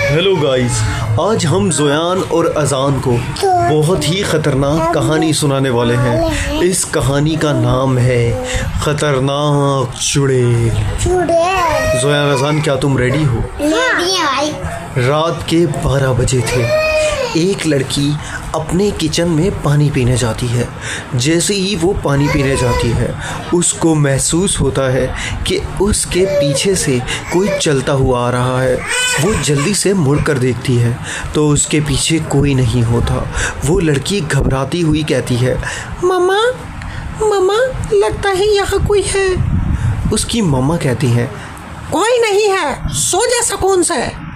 Hello guys, आज हम ज़ोयान और अजान को बहुत ही ख़तरनाक कहानी सुनाने वाले हैं। इस कहानी का नाम है खतरनाक चुड़ैल। ज़ोयान, अजान, क्या तुम रेडी हो? रात के 12 बजे थे। एक लड़की अपने किचन में पानी पीने जाती है। जैसे ही वो पानी पीने जाती है, उसको महसूस होता है कि उसके पीछे से कोई चलता हुआ आ रहा है। वो जल्दी से मुड़कर देखती है तो उसके पीछे कोई नहीं होता। वो लड़की घबराती हुई कहती है, मम्मा मम्मा, लगता है यहाँ कोई है। उसकी मम्मा कहती हैं, कोई नहीं है, सो जा सुकून से।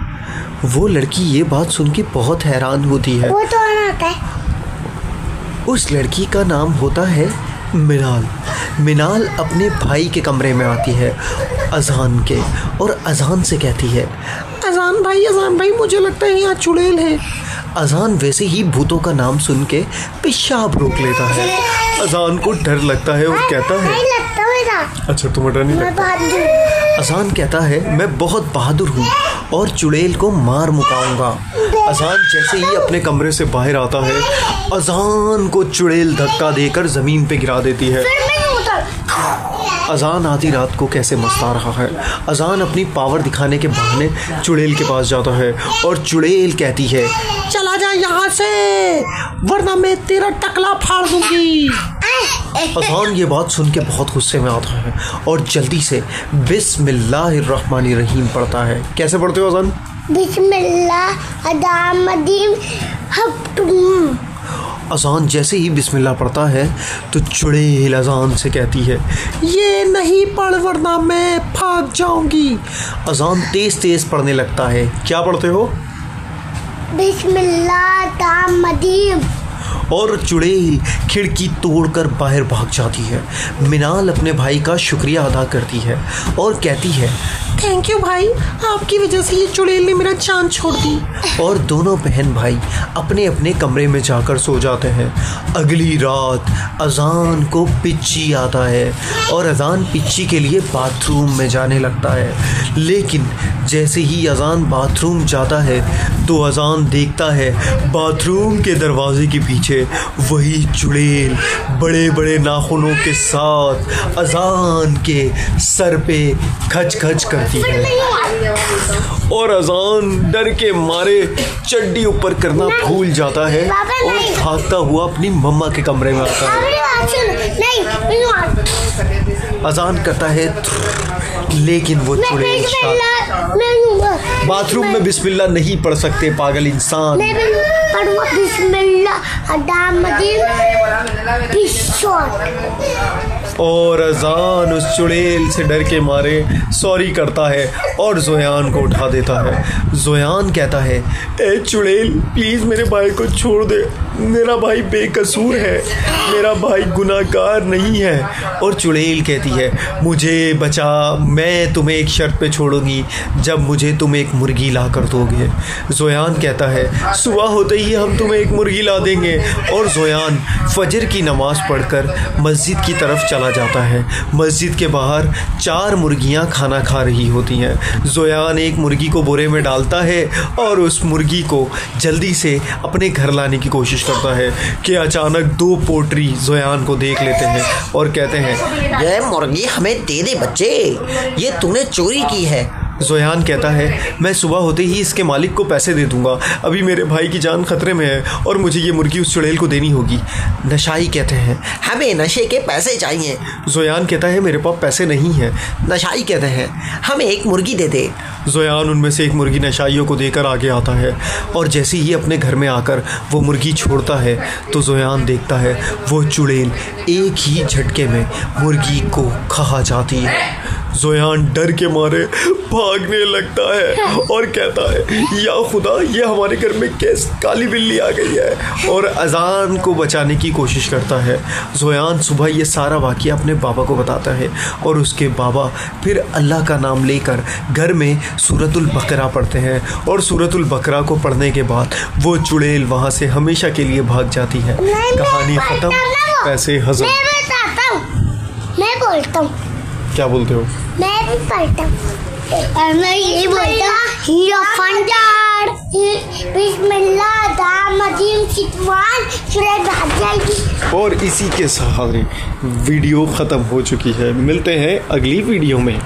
वो लड़की ये बात सुन के बहुत हैरान होती है। वो तो होता है। उस लड़की का नाम होता है मिनाल। मिनाल अपने भाई के कमरे में आती है अजान के, और अजान से कहती है, अजान भाई, मुझे लगता है यहाँ चुड़ैल है। अजान वैसे ही भूतों का नाम सुन के पेशाब रोक लेता है। अजान को डर लगता है और कहता है, अच्छा तुम्हें डर नहीं लगता? अजान कहता है, मैं बहुत बहादुर हूँ और चुड़ैल को मार मुकाऊंगा। अजान जैसे ही अपने कमरे से बाहर आता है, अजान को चुड़ैल धक्का देकर ज़मीन पे गिरा देती है। अजान आधी रात को कैसे मस्ता रहा है। अजान अपनी पावर दिखाने के बहाने चुड़ैल के पास जाता है और चुड़ैल कहती है, चला जा यहाँ से, वरना मैं तेरा टकला फाड़ दूंगी। अजान ये बात सुन के बहुत गुस्से में आता है और जल्दी से बिस्मिल्लाहिर्रहमानिर्रहीम पढ़ता है। कैसे पढ़ते हो अजान? बिस्मिल्लाह। अजान जैसे ही बिस्मिल्लाह पढ़ता है तो चुड़ैल अजान से कहती है, ये नहीं पढ़ वरना मैं भाग जाऊंगी। अजान तेज तेज पढ़ने लगता है। क्या पढ़ते हो? बिस्मिल्लाह। और चुड़ैल खिड़की तोड़कर बाहर भाग जाती है। मिनाल अपने भाई का शुक्रिया अदा करती है और कहती है, थैंक यू भाई, आपकी वजह से ये चुड़ैल ने मेरा जान छोड़ दी। और दोनों बहन भाई अपने अपने कमरे में जाकर सो जाते हैं। अगली रात अजान को पिच्ची आता है और अजान पिच्ची के लिए बाथरूम में जाने लगता है। लेकिन जैसे ही अजान बाथरूम जाता है तो अजान देखता है बाथरूम के दरवाजे के पीछे वही चुड़ैल बड़े बड़े नाखूनों के साथ अजान के सर पे खच खच करती है। और अजान डर के मारे चड्डी ऊपर करना भूल जाता है और भागता हुआ अपनी मम्मा के कमरे में आता है। अजान करता है, लेकिन वो चुड़ैल बाथरूम में बिस्मिल्लाह नहीं पढ़ सकते पागल इंसान। और अजान उस चुड़ैल से डर के मारे सॉरी करता है और ज़ोयान को उठा देता है। ज़ोयान कहता है, ए चुड़ैल, प्लीज़ मेरे भाई को छोड़ दे, मेरा भाई बेकसूर है, मेरा भाई गुनाहगार नहीं है। और चुड़ैल कहती है, मुझे बचा, मैं तुम्हें एक शर्त पे छोड़ूंगी, जब मुझे तुम एक मुर्गी ला कर दोगे। ज़ोयान कहता है, सुबह होते ही हम तुम्हें एक मुर्गी ला देंगे। और ज़ोयान फजर की नमाज़ पढ़कर मस्जिद की तरफ चला जाता है। मस्जिद के बाहर 4 मुर्गियां खाना खा रही होती हैं। ज़ोयान एक मुर्गी को बोरे में डालता है और उस मुर्गी को जल्दी से अपने घर लाने की कोशिश करता है कि अचानक 2 पोट्री ज़ोयान को देख लेते हैं और कहते हैं, ये मुर्गी हमें दे दे बच्चे, ये तूने चोरी की है। ज़ोयान कहता है, मैं सुबह होते ही इसके मालिक को पैसे दे दूंगा, अभी मेरे भाई की जान खतरे में है और मुझे ये मुर्गी उस चुड़ैल को देनी होगी। नशाई कहते हैं, हमें नशे के पैसे चाहिए। ज़ोयान कहता है, मेरे पास पैसे नहीं हैं। नशाई कहते हैं, हमें एक मुर्गी दे दे। ज़ोयान उनमें से एक मुर्गी नशाइयों को देकर आगे आता है और जैसे ही अपने घर में आकर वो मुर्गी छोड़ता है तो ज़ोयान देखता है वो चुड़ैल एक ही झटके में मुर्गी को खा जाती है। ज़ोयान डर के मारे भागने लगता है और कहता है, या खुदा, ये हमारे घर में कैसे काली बिल्ली आ गई है, और अजान को बचाने की कोशिश करता है। ज़ोयान सुबह ये सारा वाक़या अपने बाबा को बताता है और उसके बाबा फिर अल्लाह का नाम लेकर घर में सूरतुल बकरा पढ़ते हैं और सूरतुल बकरा को पढ़ने के बाद वो चुड़ैल वहाँ से हमेशा के लिए भाग जाती है। कहानी ख़त्म, पैसे हज़म। मैं बोलता हूँ। क्या बोलते हो? मैं भी पढ़ता हूँ। मैं ये बोलता हूँ, हीरो फंडार। बिस्मिल्लाह दाम मदीम चितवान चुड़ैल भाग जाएगी। और इसी के सहारे वीडियो ख़त्म हो चुकी है। मिलते हैं अगली वीडियो में।